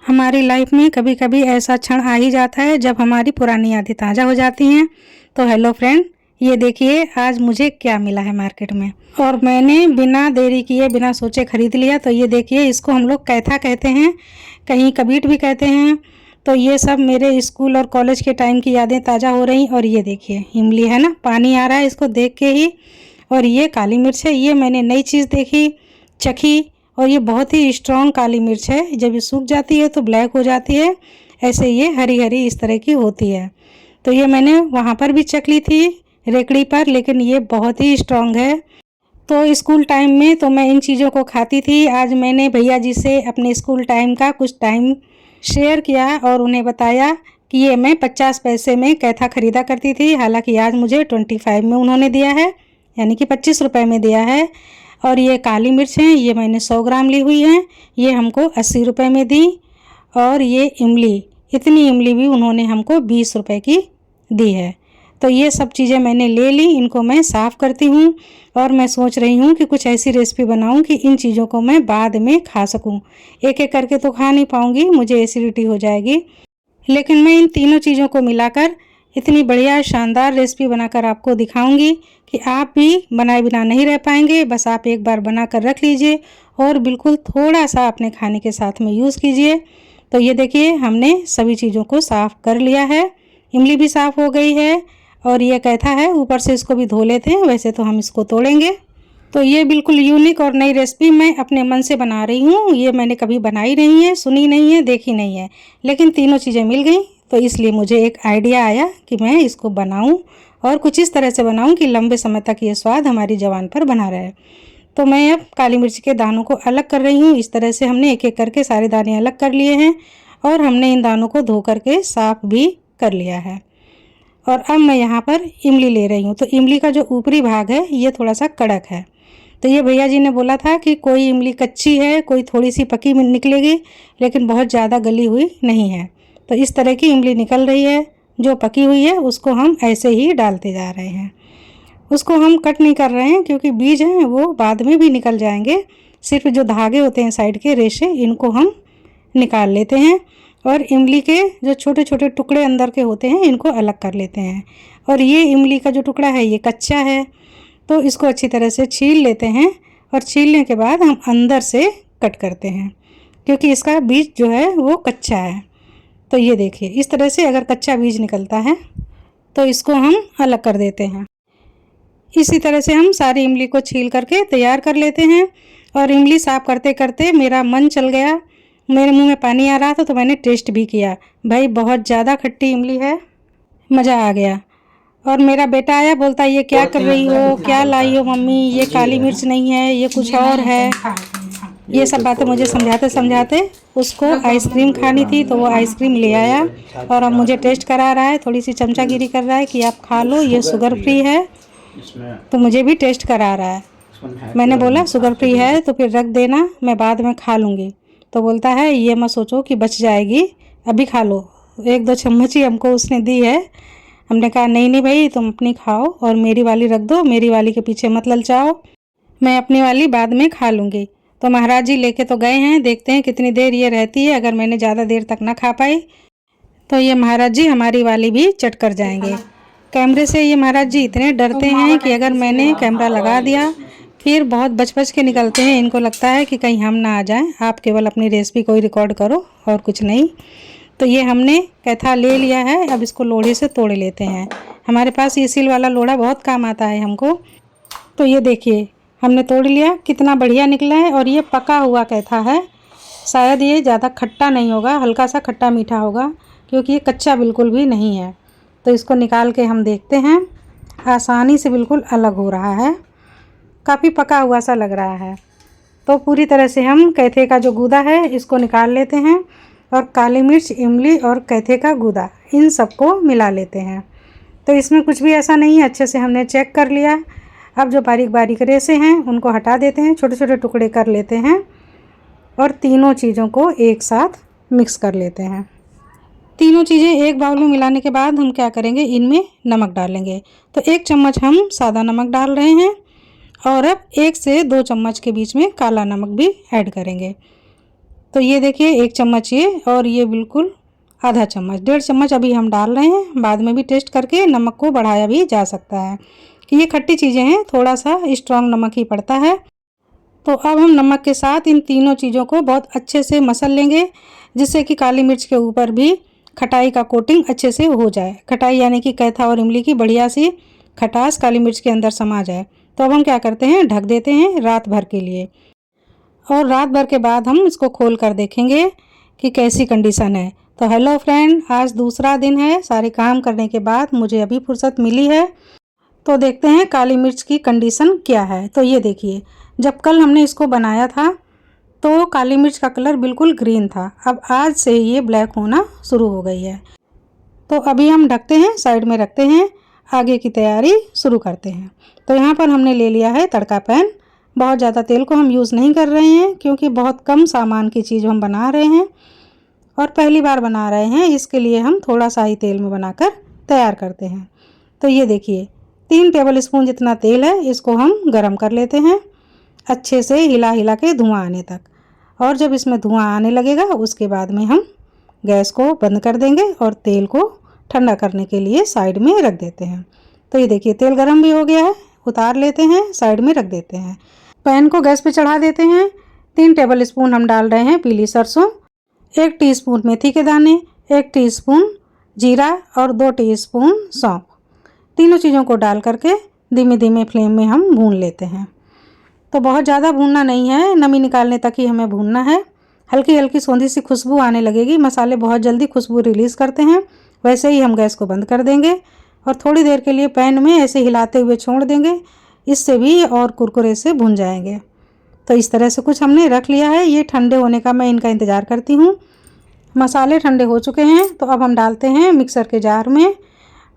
हमारी लाइफ में कभी कभी ऐसा क्षण आ ही जाता है जब हमारी पुरानी यादें ताज़ा हो जाती हैं। तो हेलो फ्रेंड, ये देखिए आज मुझे क्या मिला है मार्केट में और मैंने बिना देरी किए बिना सोचे खरीद लिया। तो ये देखिए, इसको हम लोग कैथा कहते हैं, कहीं कबीट भी कहते हैं। तो ये सब मेरे स्कूल और कॉलेज के टाइम की यादें ताज़ा हो रही। और ये देखिए इमली है ना, पानी आ रहा है इसको देख के ही। और ये काली मिर्च है, ये मैंने नई चीज़ देखी, चखी। और ये बहुत ही स्ट्रॉन्ग काली मिर्च है, जब ये सूख जाती है तो ब्लैक हो जाती है। ऐसे ये हरी हरी इस तरह की होती है। तो ये मैंने वहाँ पर भी चख ली थी रेकड़ी पर, लेकिन ये बहुत ही स्ट्रॉन्ग है। तो स्कूल टाइम में तो मैं इन चीज़ों को खाती थी। आज मैंने भैया जी से अपने स्कूल टाइम का कुछ टाइम शेयर किया और उन्हें बताया कि ये मैं 50 पैसे में कैथा ख़रीदा करती थी। हालांकि आज मुझे 25 में उन्होंने दिया है, यानी कि 25 रुपये में दिया है। और ये काली मिर्च हैं, ये मैंने 100 ग्राम ली हुई हैं, ये हमको 80 रुपये में दी। और ये इमली, इतनी इमली भी उन्होंने हमको 20 रुपये की दी है। तो ये सब चीज़ें मैंने ले ली, इनको मैं साफ़ करती हूँ। और मैं सोच रही हूँ कि कुछ ऐसी रेसिपी बनाऊँ कि इन चीज़ों को मैं बाद में खा सकूँ। एक एक करके तो खा नहीं पाऊँगी, मुझे एसिडिटी हो जाएगी। लेकिन मैं इन तीनों चीज़ों को मिलाकर इतनी बढ़िया शानदार रेसिपी बनाकर आपको दिखाऊंगी कि आप भी बनाए बिना नहीं रह पाएंगे। बस आप एक बार बना कर रख लीजिए और बिल्कुल थोड़ा सा अपने खाने के साथ में यूज़ कीजिए। तो ये देखिए, हमने सभी चीज़ों को साफ़ कर लिया है, इमली भी साफ़ हो गई है। और ये कैथा है, ऊपर से इसको भी धो लेते हैं। वैसे तो हम इसको तोड़ेंगे। तो ये बिल्कुल यूनिक और नई रेसिपी मैं अपने मन से बना रही हूँ। ये मैंने कभी बनाई नहीं है, सुनी नहीं है, देखी नहीं है, लेकिन तीनों चीज़ें मिल गई। तो इसलिए मुझे एक आइडिया आया कि मैं इसको बनाऊं और कुछ इस तरह से बनाऊं कि लंबे समय तक ये स्वाद हमारी ज़बान पर बना रहे। तो मैं अब काली मिर्च के दानों को अलग कर रही हूँ। इस तरह से हमने एक एक करके सारे दाने अलग कर लिए हैं और हमने इन दानों को धो करके साफ़ भी कर लिया है। और अब मैं यहाँ पर इमली ले रही हूँ। तो इमली का जो ऊपरी भाग है ये थोड़ा सा कड़क है। तो ये भैया जी ने बोला था कि कोई इमली कच्ची है, कोई थोड़ी सी पकी निकलेगी, लेकिन बहुत ज़्यादा गली हुई नहीं है। तो इस तरह की इमली निकल रही है। जो पकी हुई है उसको हम ऐसे ही डालते जा रहे हैं, उसको हम कट नहीं कर रहे हैं क्योंकि बीज हैं वो बाद में भी निकल जाएंगे। सिर्फ जो धागे होते हैं साइड के रेशे, इनको हम निकाल लेते हैं और इमली के जो छोटे छोटे टुकड़े अंदर के होते हैं इनको अलग कर लेते हैं। और ये इमली का जो टुकड़ा है ये कच्चा है, तो इसको अच्छी तरह से छील लेते हैं। और छीलने के बाद हम अंदर से कट करते हैं क्योंकि इसका बीज जो है वो कच्चा है। तो ये देखिए, इस तरह से अगर कच्चा बीज निकलता है तो इसको हम अलग कर देते हैं। इसी तरह से हम सारी इमली को छील करके तैयार कर लेते हैं। और इमली साफ़ करते करते मेरा मन चल गया, मेरे मुंह में पानी आ रहा था, तो मैंने टेस्ट भी किया। भाई बहुत ज़्यादा खट्टी इमली है, मज़ा आ गया। और मेरा बेटा आया, बोलता ये क्या कर रही हो, क्या लाई हो मम्मी, ये काली मिर्च नहीं है, ये कुछ और है। ये सब बातें मुझे समझाते समझाते उसको आइसक्रीम खानी थी, तो वो आइसक्रीम ले आया और अब मुझे टेस्ट करा रहा है। थोड़ी सी चमचागिरी कर रहा है कि आप खा लो, ये शुगर फ्री है। तो मुझे भी टेस्ट करा रहा है। मैंने बोला शुगर फ्री है तो फिर रख देना, मैं बाद में खा लूँगी। तो बोलता है ये मत सोचो कि बच जाएगी, अभी खा लो। 1-2 चम्मच ही हमको उसने दी है। हमने कहा नहीं नहीं भाई, तुम अपनी खाओ और मेरी वाली रख दो, मेरी वाली के पीछे मत ललचाओ, मैं अपनी वाली बाद में खा लूँगी। तो महाराज जी लेके तो गए हैं, देखते हैं कितनी देर ये रहती है। अगर मैंने ज़्यादा देर तक ना खा पाई तो ये महाराज जी हमारी वाली भी चट कर जाएंगे। कैमरे से ये महाराज जी इतने डरते हैं कि अगर मैंने कैमरा लगा दिया फिर बहुत बच बच के निकलते हैं। इनको लगता है कि कहीं हम ना आ जाएं, आप केवल अपनी रेसिपी को ही रिकॉर्ड करो और कुछ नहीं। तो ये हमने कैथा ले लिया है, अब इसको लोढ़े से तोड़ लेते हैं। हमारे पास ये सिल वाला लोढ़ा बहुत काम आता है हमको। तो ये देखिए हमने तोड़ लिया, कितना बढ़िया निकला है। और ये पका हुआ कैथा है, शायद ये ज़्यादा खट्टा नहीं होगा, हल्का सा खट्टा मीठा होगा, क्योंकि ये कच्चा बिल्कुल भी नहीं है। तो इसको निकाल के हम देखते हैं, आसानी से बिल्कुल अलग हो रहा है, काफ़ी पका हुआ सा लग रहा है। तो पूरी तरह से हम कैथे का जो गूदा है इसको निकाल लेते हैं और काली मिर्च, इमली और कैथे का गूदा इन सबको मिला लेते हैं। तो इसमें कुछ भी ऐसा नहीं है, अच्छे से हमने चेक कर लिया। अब जो बारीक बारीक रेसे हैं उनको हटा देते हैं, छोटे छोटे टुकड़े कर लेते हैं और तीनों चीज़ों को एक साथ मिक्स कर लेते हैं। तीनों चीज़ें एक बाउल में मिलाने के बाद हम क्या करेंगे, इनमें नमक डालेंगे। तो 1 चम्मच हम सादा नमक डाल रहे हैं और अब 1 से 2 चम्मच के बीच में काला नमक भी ऐड करेंगे। तो ये देखिए 1 चम्मच ये, और ये बिल्कुल आधा चम्मच, 1.5 चम्मच अभी हम डाल रहे हैं। बाद में भी टेस्ट करके नमक को बढ़ाया भी जा सकता है कि ये खट्टी चीज़ें हैं, थोड़ा सा स्ट्रॉन्ग नमक ही पड़ता है। तो अब हम नमक के साथ इन तीनों चीज़ों को बहुत अच्छे से मसल लेंगे, जिससे कि काली मिर्च के ऊपर भी खटाई का कोटिंग अच्छे से हो जाए। खटाई यानी कि कैथा और इमली की बढ़िया सी खटास काली मिर्च के अंदर समा जाए। तो अब हम क्या करते हैं, ढक देते हैं रात भर के लिए, और रात भर के बाद हम इसको खोल कर देखेंगे कि कैसी कंडीशन है। तो हेलो फ्रेंड, आज दूसरा दिन है, सारे काम करने के बाद मुझे अभी फुर्सत मिली है। तो देखते हैं काली मिर्च की कंडीशन क्या है। तो ये देखिए, जब कल हमने इसको बनाया था तो काली मिर्च का कलर बिल्कुल ग्रीन था, अब आज से ये ब्लैक होना शुरू हो गई है। तो अभी हम ढकते हैं, साइड में रखते हैं, आगे की तैयारी शुरू करते हैं। तो यहाँ पर हमने ले लिया है तड़का पैन। बहुत ज़्यादा तेल को हम यूज़ नहीं कर रहे हैं, क्योंकि बहुत कम सामान की चीज़ हम बना रहे हैं और पहली बार बना रहे हैं, इसके लिए हम थोड़ा सा ही तेल में बनाकर तैयार करते हैं। तो ये देखिए 3 टेबल स्पून जितना तेल है, इसको हम गरम कर लेते हैं अच्छे से, हिला हिला के धुआं आने तक। और जब इसमें धुआं आने लगेगा उसके बाद में हम गैस को बंद कर देंगे और तेल को ठंडा करने के लिए साइड में रख देते हैं। तो ये देखिए तेल गरम भी हो गया है, उतार लेते हैं, साइड में रख देते हैं। पैन को गैस पे चढ़ा देते हैं। 3 टेबल स्पून हम डाल रहे हैं पीली सरसों, 1 टीस्पून मेथी के दाने, 1 टीस्पून जीरा और 2 टीस्पून सौंफ। तीनों चीज़ों को डाल करके धीमे धीमे फ्लेम में हम भून लेते हैं। तो बहुत ज़्यादा भूनना नहीं है, नमी निकालने तक ही हमें भूनना है। हल्की हल्की सौंधी सी खुशबू आने लगेगी, मसाले बहुत जल्दी खुशबू रिलीज़ करते हैं। वैसे ही हम गैस को बंद कर देंगे और थोड़ी देर के लिए पैन में ऐसे हिलाते हुए छोड़ देंगे, इससे भी और कुरकुरे से भुन जाएंगे। तो इस तरह से कुछ हमने रख लिया है। ये ठंडे होने का मैं इनका इंतज़ार करती हूँ। मसाले ठंडे हो चुके हैं, तो अब हम डालते हैं मिक्सर के जार में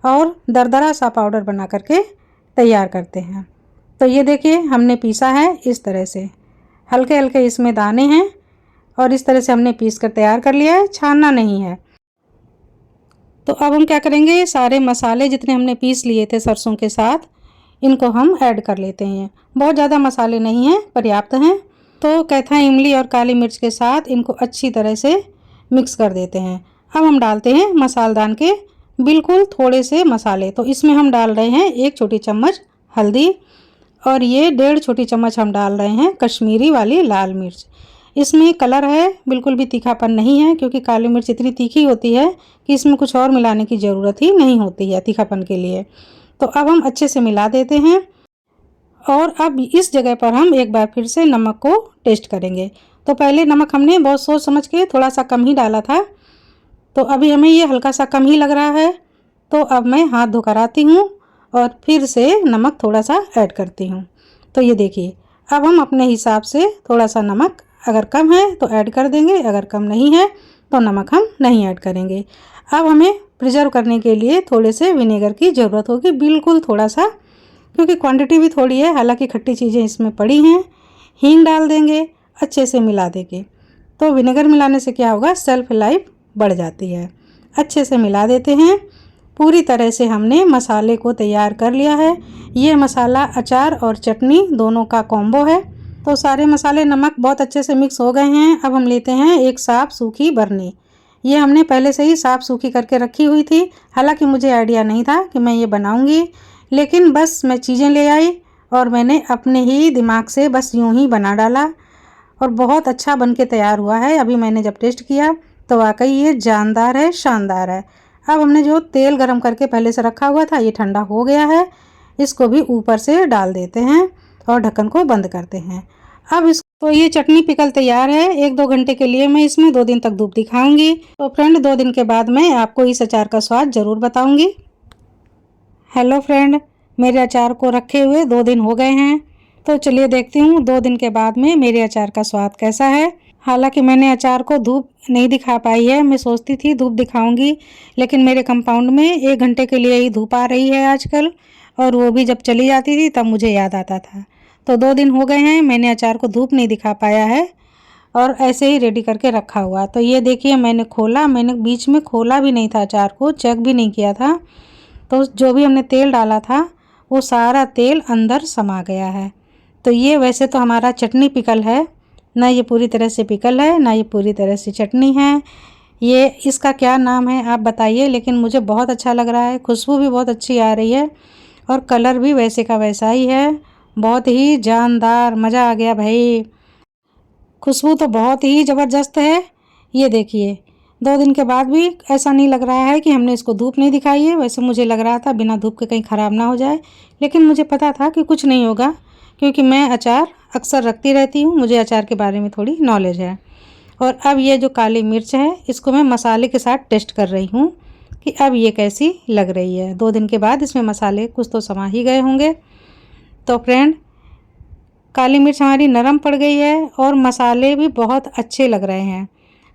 और दरदरा सा पाउडर बना करके तैयार करते हैं। तो ये देखिए हमने पीसा है इस तरह से, हल्के हल्के इसमें दाने हैं और इस तरह से हमने पीस कर तैयार कर लिया है, छानना नहीं है। तो अब हम क्या करेंगे, सारे मसाले जितने हमने पीस लिए थे सरसों के साथ, इनको हम ऐड कर लेते हैं। बहुत ज़्यादा मसाले नहीं हैं, पर्याप्त हैं। तो कैथा इमली और काली मिर्च के साथ इनको अच्छी तरह से मिक्स कर देते हैं। अब हम डालते हैं मसालदान के बिल्कुल थोड़े से मसाले। तो इसमें हम डाल रहे हैं 1 छोटी चम्मच हल्दी और ये 1.5 छोटी चम्मच हम डाल रहे हैं कश्मीरी वाली लाल मिर्च। इसमें कलर है, बिल्कुल भी तीखापन नहीं है, क्योंकि काली मिर्च इतनी तीखी होती है कि इसमें कुछ और मिलाने की ज़रूरत ही नहीं होती है तीखापन के लिए। तो अब हम अच्छे से मिला देते हैं और अब इस जगह पर हम एक बार फिर से नमक को टेस्ट करेंगे। तो पहले नमक हमने बहुत सोच समझ के थोड़ा सा कम ही डाला था, तो अभी हमें ये हल्का सा कम ही लग रहा है। तो अब मैं हाथ धोकर आती हूँ और फिर से नमक थोड़ा सा ऐड करती हूँ। तो ये देखिए अब हम अपने हिसाब से थोड़ा सा नमक अगर कम है तो ऐड कर देंगे, अगर कम नहीं है तो नमक हम नहीं ऐड करेंगे। अब हमें प्रिजर्व करने के लिए थोड़े से विनेगर की ज़रूरत होगी, बिल्कुल थोड़ा सा, क्योंकि क्वांटिटी भी थोड़ी है, हालांकि खट्टी चीज़ें इसमें पड़ी हैं। हींग डाल देंगे, अच्छे से मिला देंगे। तो विनेगर मिलाने से क्या होगा, सेल्फ लाइफ बढ़ जाती है। अच्छे से मिला देते हैं। पूरी तरह से हमने मसाले को तैयार कर लिया है। ये मसाला अचार और चटनी दोनों का कॉम्बो है। तो सारे मसाले नमक बहुत अच्छे से मिक्स हो गए हैं। अब हम लेते हैं एक साफ़ सूखी बरनी। ये हमने पहले से ही साफ़ सूखी करके रखी हुई थी, हालांकि मुझे आइडिया नहीं था कि मैं ये बनाऊंगी, लेकिन बस मैं चीज़ें ले आई और मैंने अपने ही दिमाग से बस यूं ही बना डाला और बहुत अच्छा बन के तैयार हुआ है। अभी मैंने जब टेस्ट किया तो वाकई ये जानदार है, शानदार है। अब हमने जो तेल गरम करके पहले से रखा हुआ था ये ठंडा हो गया है, इसको भी ऊपर से डाल देते हैं और ढक्कन को बंद करते हैं। अब इसको, ये चटनी पिकल तैयार है। 1-2 घंटे के लिए मैं इसमें 2 दिन तक धूप दिखाऊंगी। तो फ्रेंड 2 दिन के बाद मैं आपको इस अचार का स्वाद ज़रूर बताऊंगी। हेलो फ्रेंड, मेरे अचार को रखे हुए 2 दिन हो गए हैं। तो चलिए देखती हूँ 2 दिन के बाद में मेरे अचार का स्वाद कैसा है। हालांकि मैंने अचार को धूप नहीं दिखा पाई है, मैं सोचती थी धूप दिखाऊंगी, लेकिन मेरे कंपाउंड में 1 घंटे के लिए ही धूप आ रही है आजकल, और वो भी जब चली जाती थी तब मुझे याद आता था। तो 2 दिन हो गए हैं मैंने अचार को धूप नहीं दिखा पाया है और ऐसे ही रेडी करके रखा हुआ। तो ये देखिए मैंने खोला, मैंने बीच में खोला भी नहीं था अचार को, चेक भी नहीं किया था। तो जो भी हमने तेल डाला था वो सारा तेल अंदर समा गया है। तो ये वैसे तो हमारा चटनी पिकल है, ना ये पूरी तरह से पिकल है, ना ये पूरी तरह से चटनी है। ये इसका क्या नाम है आप बताइए, लेकिन मुझे बहुत अच्छा लग रहा है। खुशबू भी बहुत अच्छी आ रही है और कलर भी वैसे का वैसा ही है। बहुत ही जानदार, मज़ा आ गया भाई। खुशबू तो बहुत ही ज़बरदस्त है। ये देखिए 2 दिन के बाद भी ऐसा नहीं लग रहा है कि हमने इसको धूप नहीं दिखाई है। वैसे मुझे लग रहा था बिना धूप के कहीं ख़राब ना हो जाए, लेकिन मुझे पता था कि कुछ नहीं होगा, क्योंकि मैं अचार अक्सर रखती रहती हूँ, मुझे अचार के बारे में थोड़ी नॉलेज है। और अब ये जो काली मिर्च है इसको मैं मसाले के साथ टेस्ट कर रही हूँ कि अब ये कैसी लग रही है। 2 दिन के बाद इसमें मसाले कुछ तो समा ही गए होंगे। तो फ्रेंड, काली मिर्च हमारी नरम पड़ गई है और मसाले भी बहुत अच्छे लग रहे हैं।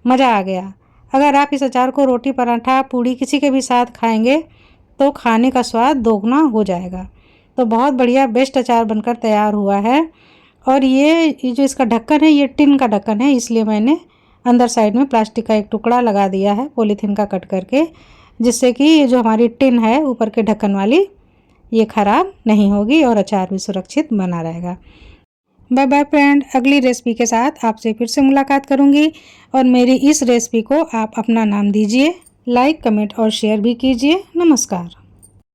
मज़ा आ गया। अगर आप इस अचार को रोटी, पराठा, पूड़ी किसी के भी साथ खाएंगे तो खाने का स्वाद दोगुना हो जाएगा। तो बहुत बढ़िया बेस्ट अचार बनकर तैयार हुआ है। और ये जो इसका ढक्कन है ये टिन का ढक्कन है, इसलिए मैंने अंदर साइड में प्लास्टिक का एक टुकड़ा लगा दिया है पॉलीथीन का कट करके, जिससे कि ये जो हमारी टिन है ऊपर के ढक्कन वाली ये ख़राब नहीं होगी और अचार भी सुरक्षित बना रहेगा। बाय बाय फ्रेंड, अगली रेसिपी के साथ आपसे फिर से मुलाकात करूंगी। और मेरी इस रेसिपी को आप अपना नाम दीजिए, लाइक, कमेंट और शेयर भी कीजिए। नमस्कार।